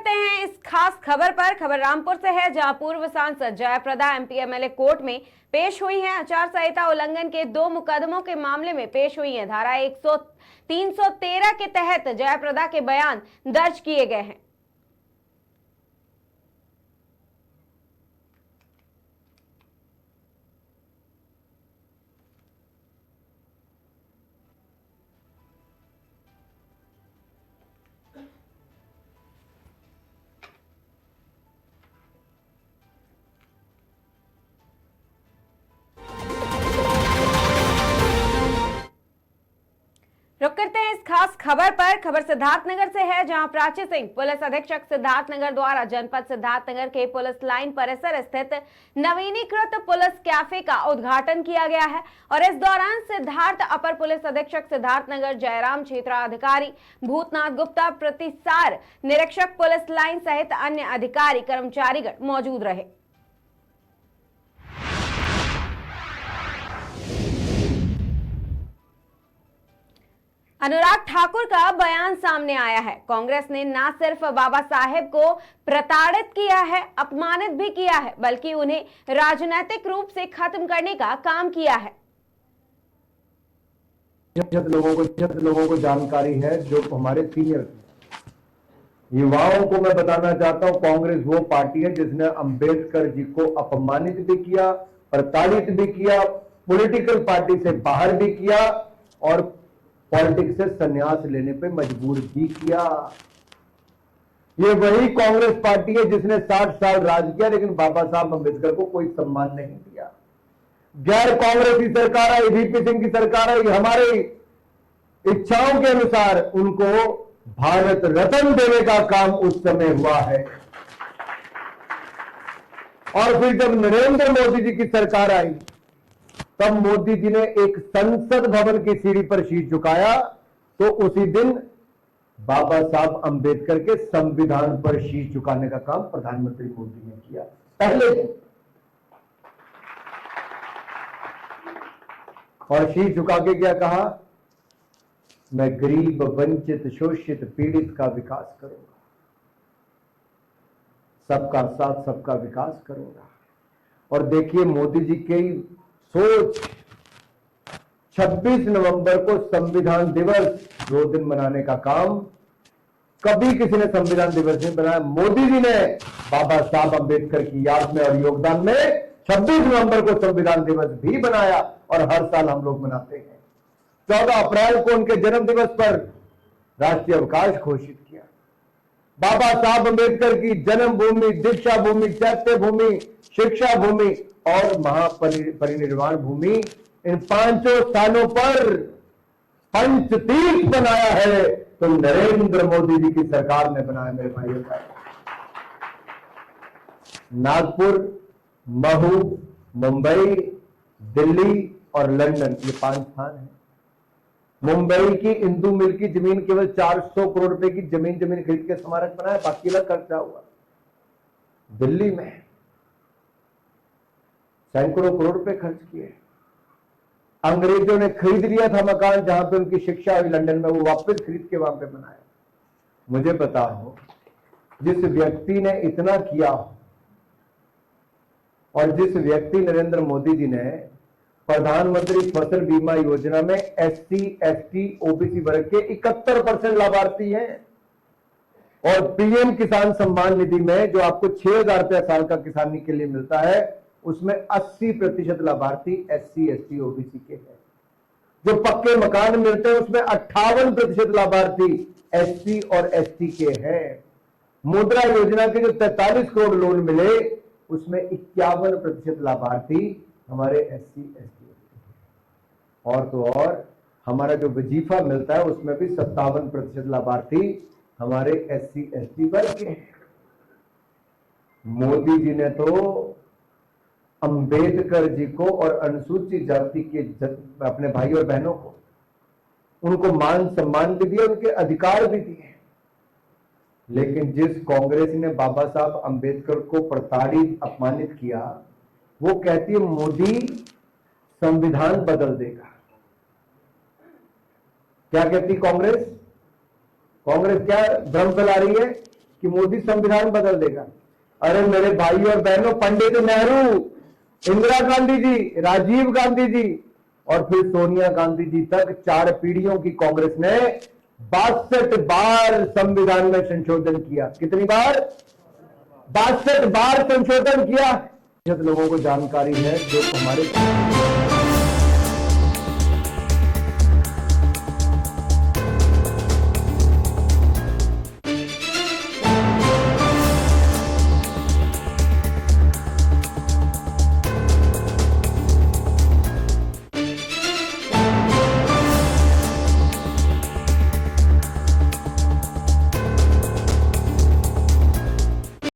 करते हैं इस खास खबर पर। खबर रामपुर से है, जहां पूर्व सांसद जयाप्रदा एमपी एमएलए कोर्ट में पेश हुई हैं। आचार संहिता उल्लंघन के 2 मुकदमों के मामले में पेश हुई हैं। धारा 313 के तहत जयाप्रदा के बयान दर्ज किए गए हैं। रुक करते हैं इस खास खबर पर। खबर सिद्धार्थनगर से है, जहां प्राची सिंह पुलिस अधीक्षक सिद्धार्थनगर द्वारा जनपद सिद्धार्थनगर के पुलिस लाइन परिसर स्थित नवीनीकृत पुलिस कैफे का उद्घाटन किया गया है। और इस दौरान सिद्धार्थ अपर पुलिस अधीक्षक सिद्धार्थनगर, जयराम क्षेत्राधिकारी भूतनाथ गुप्ता, प्रतिसार निरीक्षक पुलिस लाइन सहित अन्य अधिकारी कर्मचारीगण मौजूद रहे। अनुराग ठाकुर का बयान सामने आया है। कांग्रेस ने न सिर्फ बाबा साहेब को प्रताड़ित किया है, अपमानित भी किया है, बल्कि उन्हें राजनीतिक रूप से खत्म करने का काम किया है। जब लोगों को जानकारी है, जो हमारे सीनियर युवाओं को मैं बताना चाहता हूं, कांग्रेस वो पार्टी है जिसने अंबेडकर जी को अपमानित भी किया, प्रताड़ित भी किया, पॉलिटिकल पार्टी से बाहर भी किया और पॉलिटिक्स से संन्यास लेने पे मजबूर भी किया। ये वही कांग्रेस पार्टी है जिसने 60 साल राज किया, लेकिन बाबा साहब अंबेडकर को कोई सम्मान नहीं दिया। गैर कांग्रेसी सरकार आई, वीपी सिंह की सरकार आई, हमारे इच्छाओं के अनुसार उनको भारत रत्न देने का काम उस समय हुआ है। और फिर जब नरेंद्र मोदी जी की सरकार आई, तब मोदी जी ने एक संसद भवन की सीढ़ी पर शीश झुकाया, तो उसी दिन बाबा साहब अंबेडकर के संविधान पर शीश झुकाने का काम प्रधानमंत्री मोदी ने किया पहले दिन। और शीश झुका के क्या कहा? मैं गरीब, वंचित, शोषित, पीड़ित का विकास करूंगा, सबका साथ सबका विकास करूंगा। और देखिए मोदी जी की सोच, 26 नवंबर को संविधान दिवस 2 दिन मनाने का काम कभी किसी ने संविधान दिवस नहीं बनाया। मोदी जी ने बाबा साहब अंबेडकर की याद में और योगदान में 26 नवंबर को संविधान दिवस भी बनाया और हर साल हम लोग मनाते हैं। 14 अप्रैल को उनके जन्म दिवस पर राष्ट्रीय अवकाश घोषित किया। बाबा साहब अंबेडकर की जन्मभूमि, दीक्षा भूमि, चैत्य भूमि, शिक्षा भूमि और महापरिनिर्वाण भूमि, इन 5 स्थानों पर पंचतीर्थ बनाया है तो नरेंद्र मोदी जी की सरकार ने बनाया। मेरे भाइयों का नागपुर, महू, मुंबई, दिल्ली और लंदन, ये 5 स्थान हैं। मुंबई की इंदू मिल की जमीन केवल 400 करोड़ रुपए की जमीन खरीद के स्मारक बनाया, बाकी अलग खर्चा हुआ। दिल्ली में सैकड़ों करोड़ रुपए खर्च किए। अंग्रेजों ने खरीद लिया था मकान जहां पे उनकी शिक्षा हुई लंदन में, वो वापस खरीद के वहां पे बनाया। मुझे पता हो, जिस व्यक्ति ने इतना किया और जिस व्यक्ति नरेंद्र मोदी जी ने प्रधानमंत्री फसल बीमा योजना में SC, ST, OBC वर्ग के 71% लाभार्थी हैं। और पीएम किसान सम्मान निधि में जो आपको 6,000 रुपया साल का किसानी के लिए मिलता है, उसमें 80% लाभार्थी SC, ST, OBC के हैं। जो पक्के मकान मिलते हैं उसमें 58% लाभार्थी SC और ST के हैं। मुद्रा योजना के जो 43 करोड़ लोन मिले, उसमें 51% लाभार्थी हमारे SC, ST और तो और हमारा जो वजीफा मिलता है उसमें भी 57% लाभार्थी हमारे SC, ST वर्ग के हैं। मोदी जी ने तो अंबेडकर जी को और अनुसूचित जाति के अपने भाई और बहनों को, उनको मान सम्मान भी दिया, उनके अधिकार भी दिए। लेकिन जिस कांग्रेस ने बाबा साहब अंबेडकर को प्रताड़ित, अपमानित किया, वो कहती है मोदी संविधान बदल देगा। क्या कहती कांग्रेस? कांग्रेस क्या भ्रम फैला रही है कि मोदी संविधान बदल देगा। अरे मेरे भाई और बहनों, पंडित नेहरू, इंदिरा गांधी जी, राजीव गांधी जी और फिर सोनिया गांधी जी तक 4 पीढ़ियों की कांग्रेस ने 62 बार संविधान में संशोधन किया। कितनी बार? 62 बार संशोधन किया। लोगों को जानकारी है जो हमारे